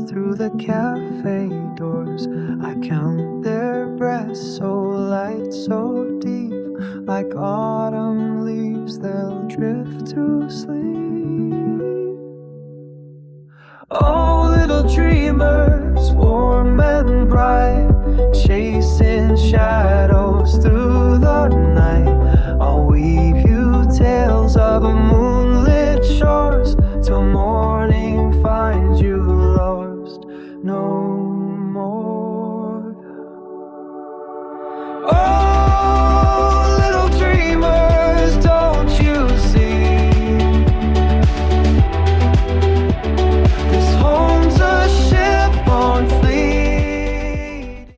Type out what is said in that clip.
through the cafe doors. I count their breaths, so light, so deep, like autumn leaves, they'll drift to sleep. Oh, little dreamers, warm and bright, chasing shadows through the night. I'll weave you tales of moonlit shores till morning finds you lost. No